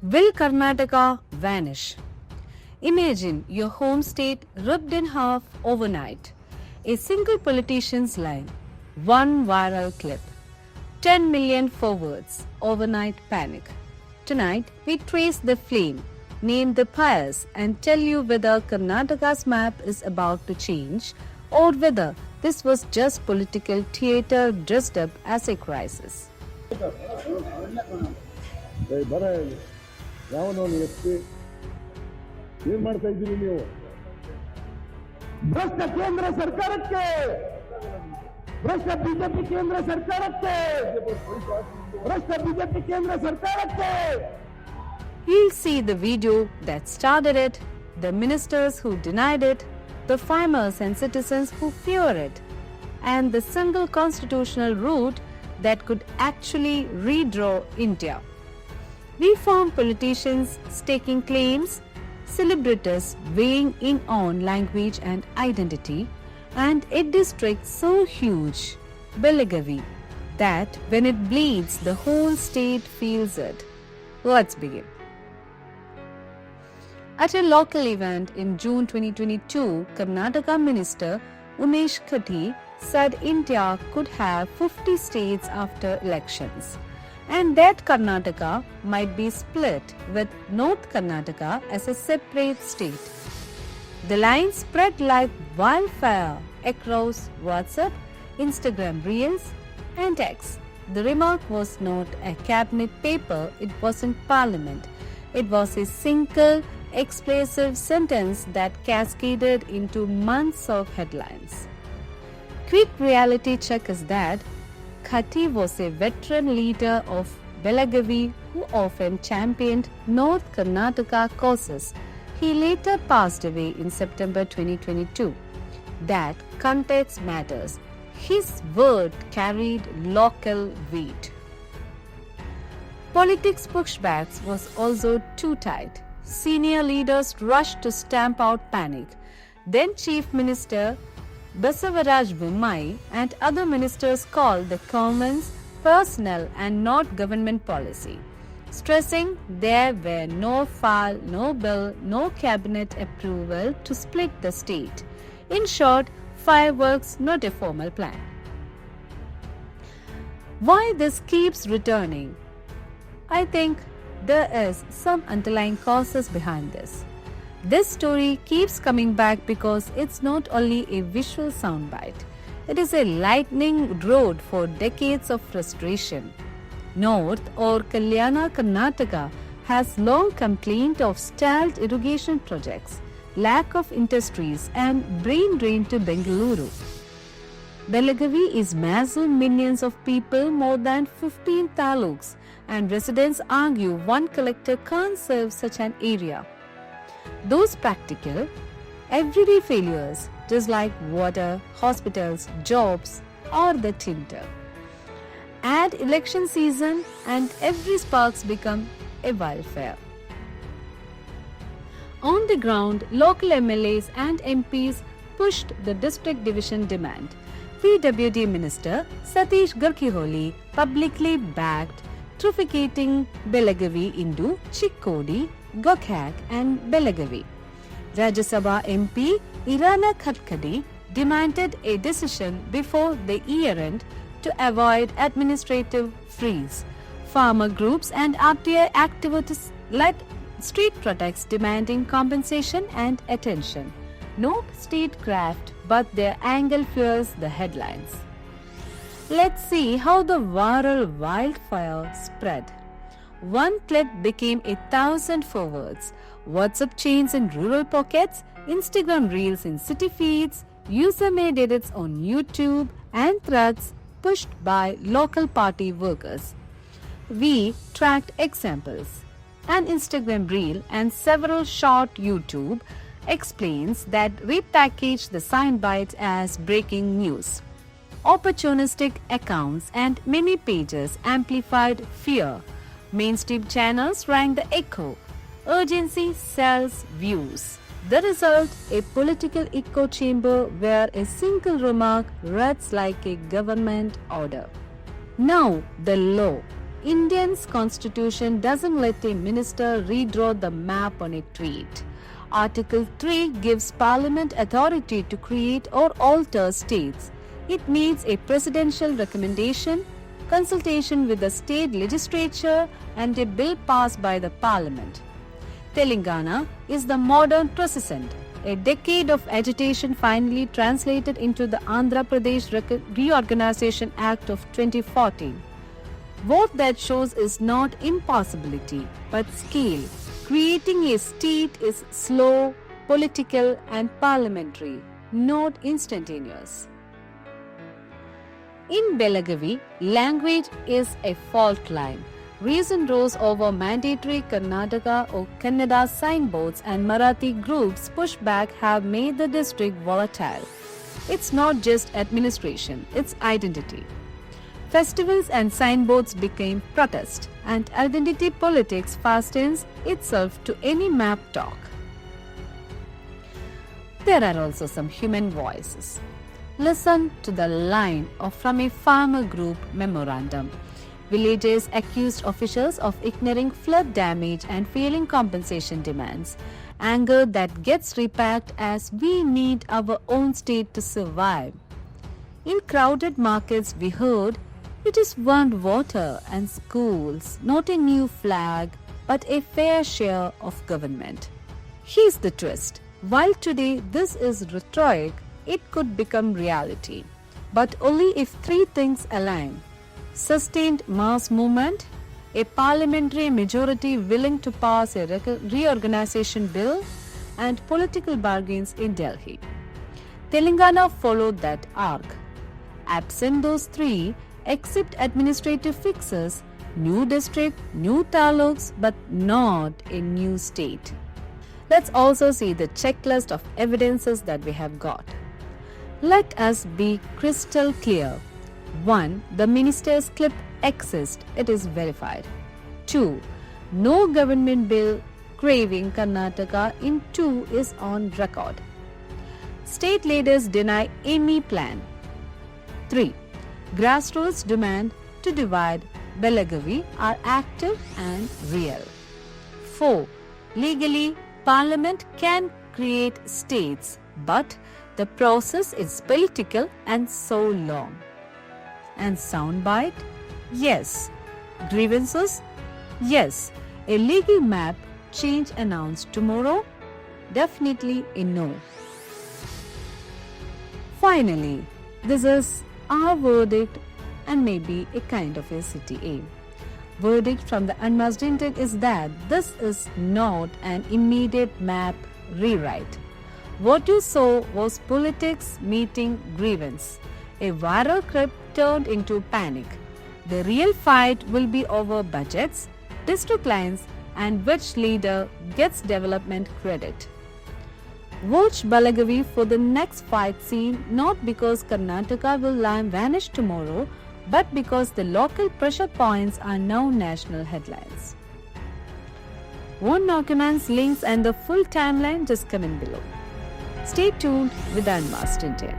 Will Karnataka vanish? Imagine your home state ripped in half overnight. A single politician's line, one viral clip, 10 million forwards, overnight panic. Tonight, we trace the flame, name the pyres, and tell you whether Karnataka's map is about to change or whether this was just political theatre dressed up as a crisis. ಯಾವನವನು ಎತ್ತಿ ಏನ್ ಮಾಡ್ತಾ ಇದ್ದೀರಿ ನೀವು? ಭ್ರಷ್ಟ ಕೇಂದ್ರ ಸರ್ಕಾರಕ್ಕೆ, ಭ್ರಷ್ಟ BJP ಕೇಂದ್ರ ಸರ್ಕಾರಕ್ಕೆ, ಭ್ರಷ್ಟ ಬಿಜೆಪಿ ಕೇಂದ್ರ ಸರ್ಕಾರಕ್ಕೆ. We'll see the video that started it, the ministers who denied it, the farmers and citizens who fear it, and the single constitutional route that could actually redraw India. We found politicians staking claims, celebrities weighing in on language and identity, and a district so huge, Belagavi, that when it bleeds, the whole state feels it. Let's begin. At a local event in June 2022, Karnataka Minister Unmasked said India could have 50 states after elections, and that Karnataka might be split with North Karnataka as a separate state. The line spread like wildfire across WhatsApp, Instagram Reels, and X. The remark was not a cabinet paper, it wasn't parliament. It was a single, explosive sentence that cascaded into months of headlines. Quick reality check is that Khati was a veteran leader of Belagavi who often championed North Karnataka causes. He later passed away in September 2022. That context matters. His word carried local weight. Politics pushbacks was also too tight. Senior leaders rushed to stamp out panic. Then Chief Minister Basavaraj Bommai and other ministers called the comments personal and not government policy, stressing there were no file, no bill, no cabinet approval to split the state. In short, fireworks, not a formal plan. Why this keeps returning? I think there is some underlying causes behind this. This story keeps coming back because it's not only a visual soundbite, it is a lightning rod for decades of frustration. North or Kalyana Karnataka has long complained of stalled irrigation projects, lack of industries, and brain drain to Bengaluru. Belagavi is massive millions of people, more than 15 taluks, and residents argue one collector can't serve such an area. Those practical, everyday failures, just like water, hospitals, jobs, or the tinter. Add election season and every sparks become a wildfire. On the ground, local MLAs and MPs pushed the district division demand. PWD Minister Satish Garkiholi publicly backed trifurcating Belagavi into Chikkodi, Gokhak and Belagavi. Rajya Sabha MP Irana Khatkadi demanded a decision before the year end to avoid administrative freeze. Farmer groups and RTI activists led street protests demanding compensation and attention. No statecraft, but their angle fuels the headlines. Let's see how the viral wildfire spread. One clip became 1,000 forwards. WhatsApp chains in rural pockets, Instagram reels in city feeds, user-made edits on YouTube, and threads pushed by local party workers. We tracked examples. An Instagram reel and several short YouTube explains that repackaged the soundbite as breaking news. Opportunistic accounts and many pages amplified fear. Mainstream channels rang the echo. Urgency sells views. The result, a political echo chamber where a single remark reads like a government order. Now, the law. Indian's constitution doesn't let a minister redraw the map on a tweet. Article 3 gives Parliament authority to create or alter states. It needs a presidential recommendation, consultation with the state legislature, and a bill passed by the Parliament. Telangana is the modern precedent. A decade of agitation finally translated into the Andhra Pradesh Reorganization Act of 2014. What that shows is not impossibility, but scale. Creating a state is slow, political, and parliamentary, not instantaneous. In Belagavi, language is a fault line. Recent rows over mandatory Karnataka or Kannada signboards and Marathi groups pushback have made the district volatile. It's not just administration, it's identity. Festivals and signboards became protest, and identity politics fastens itself to any map talk. There are also some human voices. Listen to the line from a farmer group memorandum. Villagers accused officials of ignoring flood damage and failing compensation demands. Anger that gets repacked as we need our own state to survive. In crowded markets, we heard, "We just want water and schools, not a new flag, but a fair share of government." Here's the twist. While today this is rhetoric, it could become reality, but only if three things align: sustained mass movement, a parliamentary majority willing to pass a reorganization bill, and political bargains in Delhi. Telangana followed that arc. Absent those three, except administrative fixes, new district, new taluks, but not a new state. Let's also see the checklist of evidences that we have got. Let us be crystal clear. 1. The minister's clip exists. It is verified. 2. No government bill craving Karnataka in 2 is on record. State leaders deny any plan. 3. Grassroots demand to divide Belagavi are active and real. 4. Legally, Parliament can create states, but the process is political and so long. And soundbite? Yes. Grievances? Yes. A legal map change announced tomorrow? Definitely a no. Finally, this is our verdict and maybe a kind of a CTA. Verdict from the Unmasked intake is that this is not an immediate map rewrite. What you saw was politics meeting grievance. A viral clip turned into panic. The real fight will be over budgets, district lines, and which leader gets development credit. Watch Belagavi for the next fight scene, not because Karnataka will vanish tomorrow, but because the local pressure points are now national headlines. Want documents, links, and the full timeline? Just comment below. Stay tuned with the Unmasked India.